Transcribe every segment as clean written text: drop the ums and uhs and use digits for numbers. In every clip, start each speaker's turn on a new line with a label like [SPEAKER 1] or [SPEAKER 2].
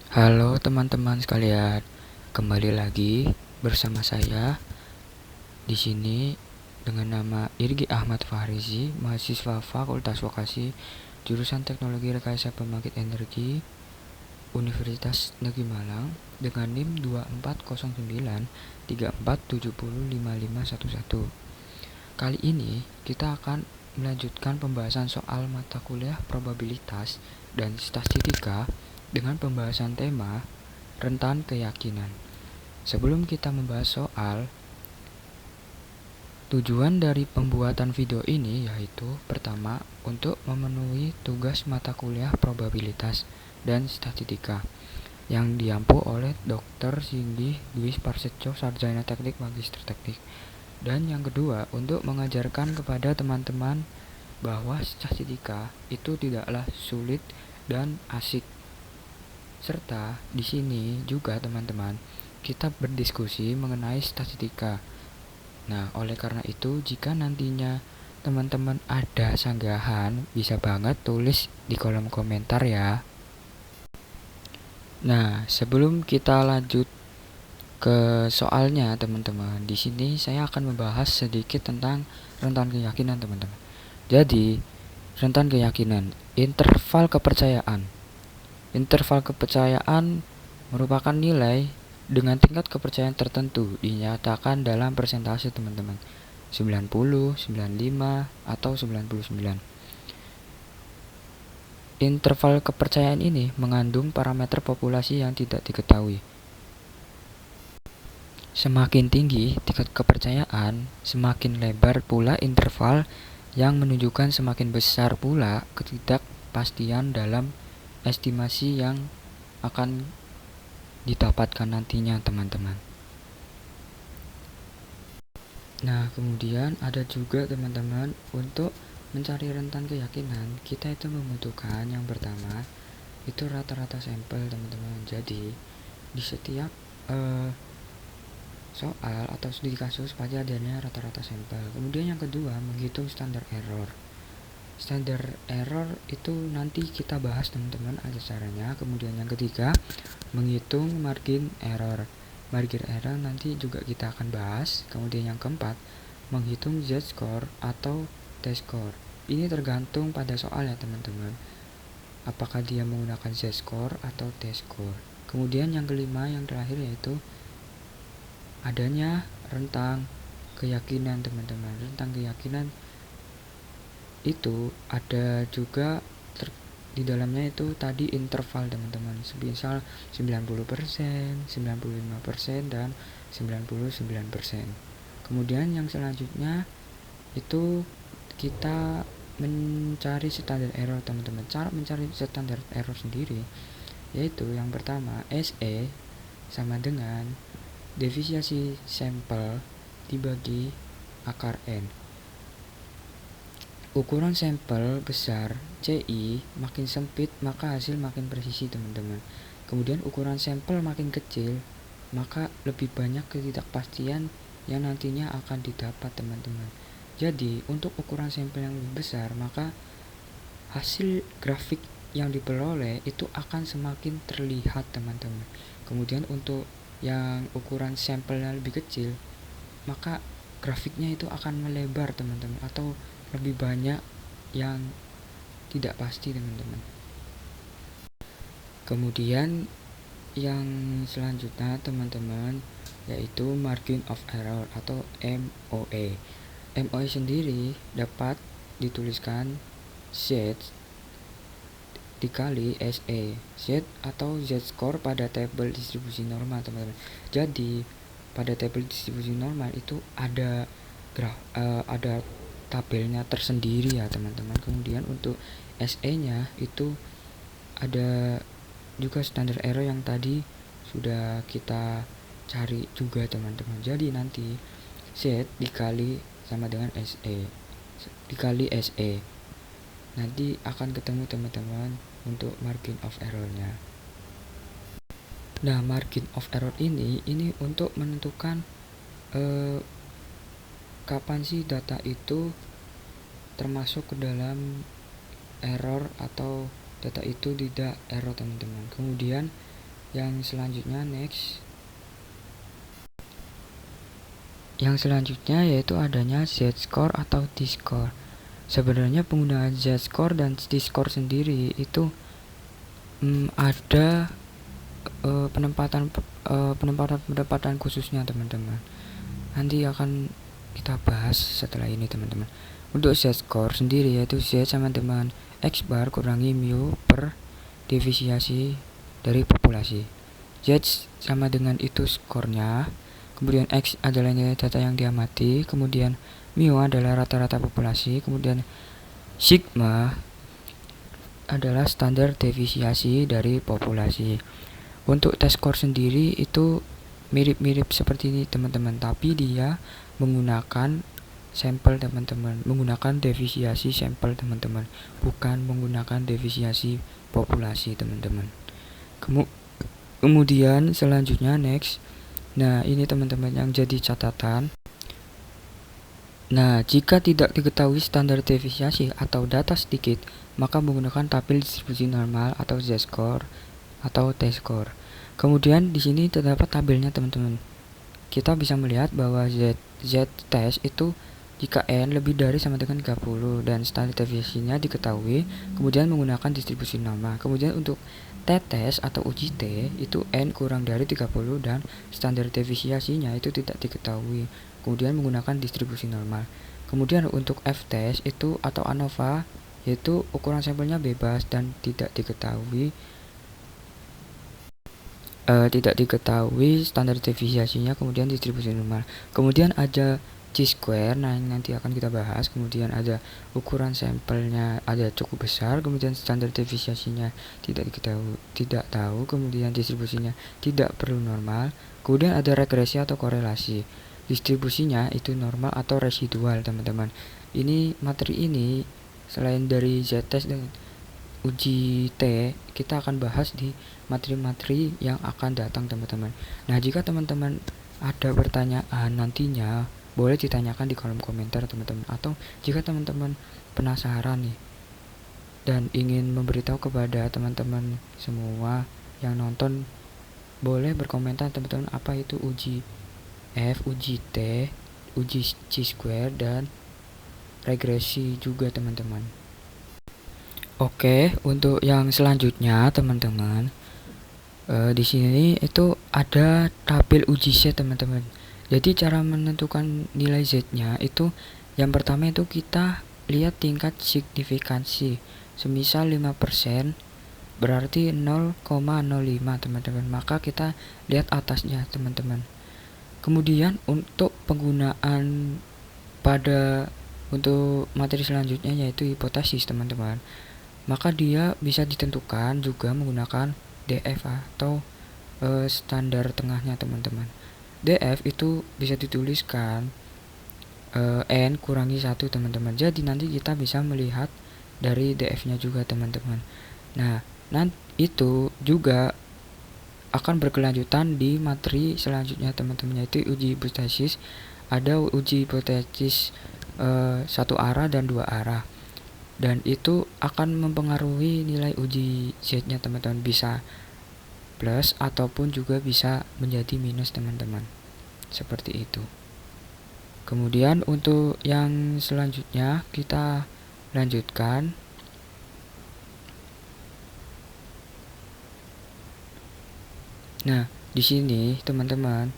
[SPEAKER 1] Halo teman-teman sekalian, kembali lagi bersama saya di sini dengan nama Irgi Ahmad Fahrizi, mahasiswa Fakultas Vokasi, jurusan Teknologi Rekayasa Pembangkit Energi, Universitas Negeri Malang dengan NIM 240934705511. Kali ini kita akan melanjutkan pembahasan soal mata kuliah probabilitas dan statistika dengan pembahasan tema rentan keyakinan. Sebelum kita membahas soal, tujuan dari pembuatan video ini yaitu pertama, untuk memenuhi tugas mata kuliah probabilitas dan statistika yang diampu oleh Dr. Cindy Dwi Prasetyo, Sarjana Teknik Magister Teknik. Dan yang kedua, untuk mengajarkan kepada teman-teman bahwa statistika itu tidaklah sulit dan asik. Serta di sini juga teman-teman, kita berdiskusi mengenai statistika. Nah, oleh karena itu, jika nantinya teman-teman ada sanggahan, bisa banget tulis di kolom komentar ya. Nah, sebelum kita lanjut ke soalnya teman-teman, di sini saya akan membahas sedikit tentang rentan keyakinan teman-teman. Jadi, rentan keyakinan, interval kepercayaan. Interval kepercayaan merupakan nilai dengan tingkat kepercayaan tertentu dinyatakan dalam persentase teman-teman. 90, 95, atau 99. Interval kepercayaan ini mengandung parameter populasi yang tidak diketahui. Semakin tinggi tingkat kepercayaan, semakin lebar pula interval yang menunjukkan semakin besar pula ketidakpastian dalam estimasi yang akan didapatkan nantinya teman-teman. Nah, kemudian ada juga teman-teman, untuk mencari rentan keyakinan, kita itu membutuhkan yang pertama itu rata-rata sampel teman-teman. Jadi di setiap soal atau studi kasus pasti adanya rata-rata sampel. Kemudian yang kedua, menghitung standar error. Standar error itu nanti kita bahas teman-teman, ada caranya. Kemudian yang ketiga, menghitung margin error. Margin error nanti juga kita akan bahas. Kemudian yang keempat, menghitung z-score atau t-score. Ini tergantung pada soal ya teman-teman, apakah dia menggunakan z-score atau t-score. Kemudian yang kelima, yang terakhir, yaitu adanya rentang keyakinan teman-teman. Rentang keyakinan itu ada juga di dalamnya itu tadi interval teman-teman, misal 90%, 95%, dan 99%. Kemudian yang selanjutnya itu kita mencari standar error teman-teman. Cara mencari standar error sendiri yaitu yang pertama, SE sama dengan deviasi sampel dibagi akar N. Ukuran sampel besar CI makin sempit, maka hasil makin presisi teman-teman. Kemudian ukuran sampel makin kecil, maka lebih banyak ketidakpastian yang nantinya akan didapat teman-teman. Jadi untuk ukuran sampel yang lebih besar, maka hasil grafik yang diperoleh itu akan semakin terlihat teman-teman. Kemudian untuk yang ukuran sampel yang lebih kecil, maka grafiknya itu akan melebar teman-teman, atau lebih banyak yang tidak pasti teman-teman. Kemudian yang selanjutnya teman-teman, yaitu margin of error atau MOE. MOE sendiri dapat dituliskan Z dikali SE. Z atau Z-score pada tabel distribusi normal teman-teman. Jadi pada tabel distribusi normal itu ada tabelnya tersendiri ya teman-teman. Kemudian untuk SE-nya itu ada juga standar error yang tadi sudah kita cari juga teman-teman. Jadi nanti Z dikali sama dengan SE dikali SE, nanti akan ketemu teman-teman untuk margin of errornya. Nah, margin of error ini untuk menentukan kapan sih data itu termasuk ke dalam error atau data itu tidak error teman-teman. Kemudian Yang selanjutnya next. Yang selanjutnya yaitu adanya z-score atau t-score. Sebenarnya penggunaan z-score dan t-score sendiri itu ada penempatan khususnya teman-teman. Nanti akan kita bahas setelah ini teman-teman. Untuk z-score sendiri yaitu z sama dengan x bar kurangi mu per divisiasi dari populasi. Z sama dengan itu skornya, kemudian x adalah nilai data yang diamati, kemudian mu adalah rata-rata populasi, kemudian sigma adalah standar deviasi dari populasi. Untuk t-score sendiri itu mirip-mirip seperti ini teman-teman, tapi dia menggunakan sampel teman-teman, menggunakan deviasi sampel teman-teman, bukan menggunakan deviasi populasi teman-teman. Kemudian selanjutnya next. Nah, ini teman-teman yang jadi catatan. Nah, jika tidak diketahui standar deviasi atau data sedikit, maka menggunakan tabel distribusi normal atau z-score atau t-score. Kemudian di sini terdapat tabelnya teman-teman. Kita bisa melihat bahwa z-test itu jika n lebih dari sama dengan 30 dan standar deviasinya diketahui, kemudian menggunakan distribusi normal. Kemudian untuk t-test atau uji t itu n kurang dari 30 dan standar deviasinya itu tidak diketahui, kemudian menggunakan distribusi normal. Kemudian untuk f-test itu atau ANOVA yaitu ukuran sampelnya bebas dan tidak diketahui standar deviasinya, kemudian distribusi normal. Kemudian ada Chi-square, nah yang nanti akan kita bahas. Kemudian ada ukuran sampelnya ada cukup besar, kemudian standar deviasinya tidak tahu, kemudian distribusinya tidak perlu normal. Kemudian ada regresi atau korelasi. Distribusinya itu normal atau residual, teman-teman. Ini materi ini selain dari z-test dan uji T, kita akan bahas di materi-materi yang akan datang teman-teman. Nah, jika teman-teman ada pertanyaan nantinya, boleh ditanyakan di kolom komentar teman-teman. Atau jika teman-teman penasaran nih dan ingin memberitahu kepada teman-teman semua yang nonton, boleh berkomentar teman-teman apa itu uji F, uji T, uji Chi-square dan regresi juga teman-teman. Oke, untuk yang selanjutnya teman-teman, di sini itu ada tabel uji Z teman-teman. Jadi cara menentukan nilai Z-nya itu yang pertama itu kita lihat tingkat signifikansi. Semisal 5% berarti 0,05 teman-teman. Maka kita lihat atasnya teman-teman. Kemudian untuk penggunaan untuk materi selanjutnya yaitu hipotesis teman-teman. Maka dia bisa ditentukan juga menggunakan DF atau standar tengahnya teman-teman. DF itu bisa dituliskan N kurangi 1 teman-teman. Jadi nanti kita bisa melihat dari DF-nya juga teman-teman. Nah, itu juga akan berkelanjutan di materi selanjutnya teman-teman, yaitu uji hipotesis. Ada uji hipotesis satu arah dan dua arah. Dan itu akan mempengaruhi nilai uji Z-nya teman-teman, bisa plus ataupun juga bisa menjadi minus teman-teman, seperti itu. Kemudian untuk yang selanjutnya kita lanjutkan. Nah, di sini teman-teman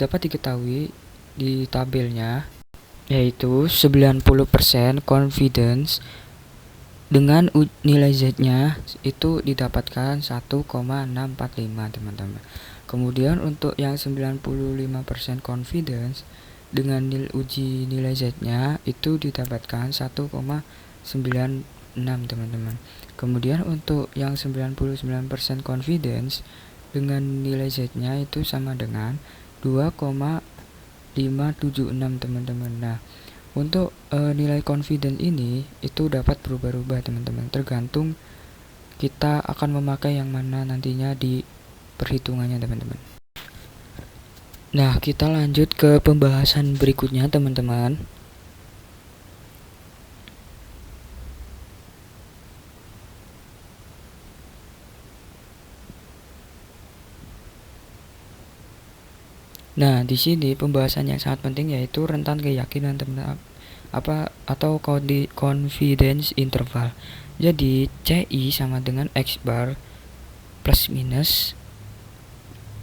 [SPEAKER 1] dapat diketahui di tabelnya yaitu 90% confidence dengan nilai Z-nya itu didapatkan 1,645 teman-teman. Kemudian untuk yang 95% confidence dengan uji nilai Z-nya itu didapatkan 1,96 teman-teman. Kemudian untuk yang 99% confidence dengan nilai Z-nya itu sama dengan 2,576 teman-teman. Nah, untuk nilai confident ini itu dapat berubah-ubah teman-teman, tergantung kita akan memakai yang mana nantinya di perhitungannya teman-teman. Nah, kita lanjut ke pembahasan berikutnya teman-teman. Nah, di sini pembahasan yang sangat penting yaitu rentan keyakinan teman-teman atau confidence interval. Jadi CI sama dengan X bar plus minus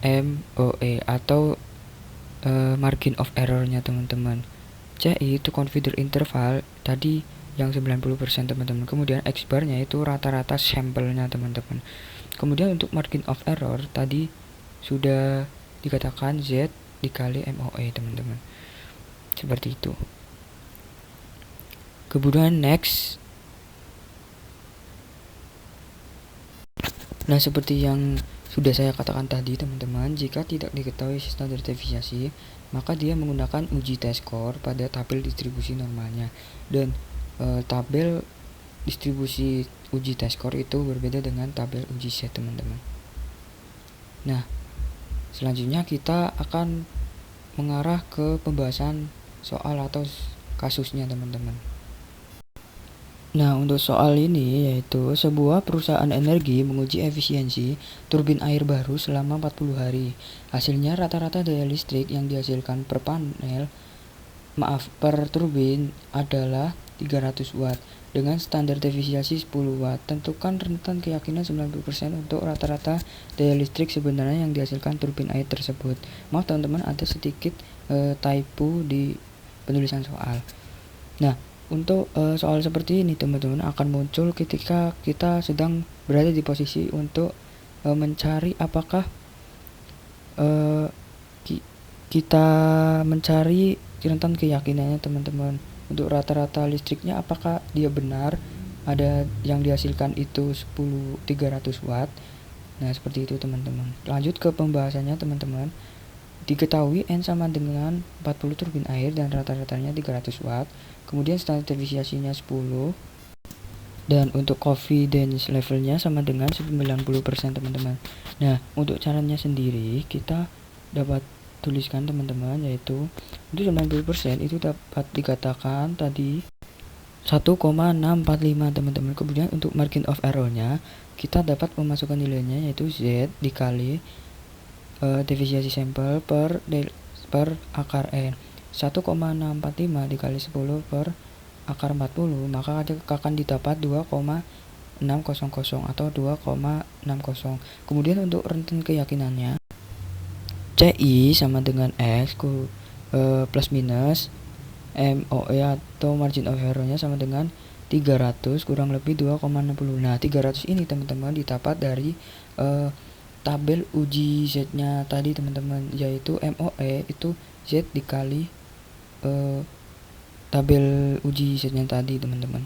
[SPEAKER 1] MOE atau margin of errornya teman-teman. CI itu confidence interval tadi yang 90% teman-teman. Kemudian X barnya itu rata-rata sampelnya teman-teman. Kemudian untuk margin of error tadi sudah dikatakan Z dikali MOE teman-teman. Seperti itu. Kemudian next. Nah, seperti yang sudah saya katakan tadi teman-teman, jika tidak diketahui standar deviasi, maka dia menggunakan uji test score pada tabel distribusi normalnya. Dan tabel distribusi uji test score itu berbeda dengan tabel uji Z teman-teman. Nah, selanjutnya kita akan mengarah ke pembahasan soal atau kasusnya teman-teman. Nah, untuk soal ini yaitu sebuah perusahaan energi menguji efisiensi turbin air baru selama 40 hari. Hasilnya rata-rata daya listrik yang dihasilkan per turbin adalah 300 watt dengan standar defisiensi 10 watt. Tentukan rentan keyakinan 90% untuk rata-rata daya listrik sebenarnya yang dihasilkan turbin air tersebut. Maaf teman-teman, ada sedikit typo di penulisan soal. Nah, untuk soal seperti ini teman-teman akan muncul ketika kita sedang berada di posisi untuk mencari apakah kita mencari rentan keyakinannya teman-teman. Untuk rata-rata listriknya apakah dia benar ada yang dihasilkan itu 300 watt. Nah, seperti itu teman-teman. Lanjut ke pembahasannya teman-teman. Diketahui N sama dengan 40 turbin air dan rata-ratanya 300 watt. Kemudian standar defisiensinya 10. Dan untuk confidence levelnya sama dengan 90% teman-teman. Nah, untuk caranya sendiri kita dapat tuliskan teman-teman, yaitu untuk 90% itu dapat dikatakan tadi 1,645 teman-teman. Kemudian untuk margin of errornya kita dapat memasukkan nilainya yaitu Z dikali defisiensi sampel per akar N. 1,645 dikali 10 per akar 40, maka akan didapat 2,600 atau 2,60. Kemudian untuk rentan keyakinannya CI sama dengan X plus minus MOE atau margin of errornya sama dengan 300 kurang lebih 2,60. Nah, 300 ini teman-teman didapat dari tabel uji Z-nya tadi teman-teman, yaitu MOE itu Z dikali tabel uji Z-nya tadi teman-teman.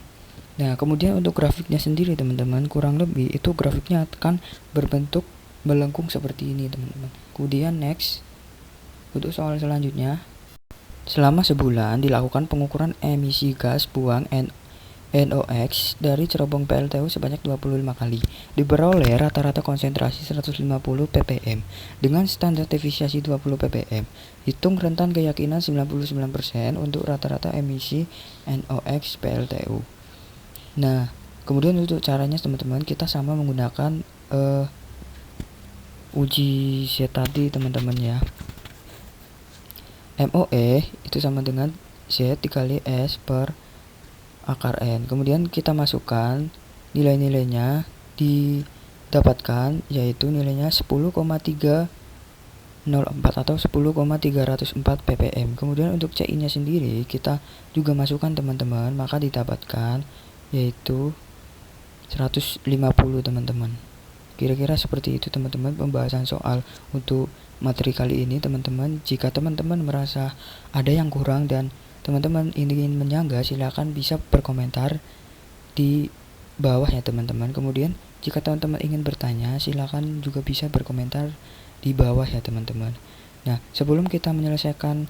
[SPEAKER 1] Nah, kemudian untuk grafiknya sendiri teman-teman, kurang lebih itu grafiknya akan berbentuk melengkung seperti ini teman-teman. Kemudian next, untuk soal selanjutnya, selama sebulan dilakukan pengukuran emisi gas buang NOx dari cerobong PLTU sebanyak 25 kali. Diperoleh rata-rata konsentrasi 150 ppm dengan standar defisiensi 20 ppm. Hitung rentan keyakinan 99% untuk rata-rata emisi NOx PLTU. Nah, kemudian untuk caranya teman-teman kita sama menggunakan uji Z tadi teman-teman ya. MOE itu sama dengan Z dikali S per akar N. Kemudian kita masukkan nilai-nilainya didapatkan yaitu nilainya 10,304 atau 10,304 ppm. Kemudian untuk CI nya sendiri kita juga masukkan teman-teman, maka didapatkan yaitu 150 teman-teman. Kira-kira seperti itu teman-teman pembahasan soal untuk materi kali ini teman-teman. Jika teman-teman merasa ada yang kurang dan teman-teman ingin menyangga, silakan bisa berkomentar di bawah ya teman-teman. Kemudian jika teman-teman ingin bertanya, silakan juga bisa berkomentar di bawah ya teman-teman. Nah, sebelum kita menyelesaikan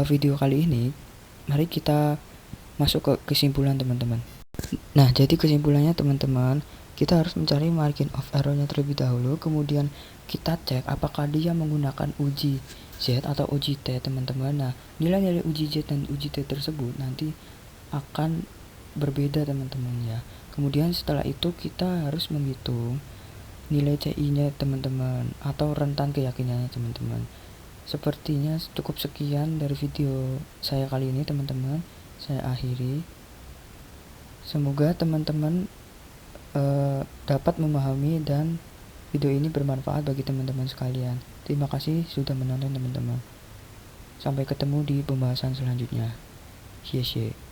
[SPEAKER 1] video kali ini, mari kita masuk ke kesimpulan teman-teman. Nah, jadi kesimpulannya teman-teman, kita harus mencari margin of errornya terlebih dahulu. Kemudian kita cek apakah dia menggunakan uji Z atau uji T teman-teman. Nah, nilai-nilai uji Z dan uji T tersebut nanti akan berbeda teman-teman ya. Kemudian setelah itu kita harus menghitung nilai CI nya teman-teman atau rentan keyakinannya teman-teman. Sepertinya cukup sekian dari video saya kali ini teman-teman. Saya akhiri. Semoga teman-teman dapat memahami dan video ini bermanfaat bagi teman-teman sekalian. Terima kasih sudah menonton teman-teman. Sampai ketemu di pembahasan selanjutnya. Xie xie.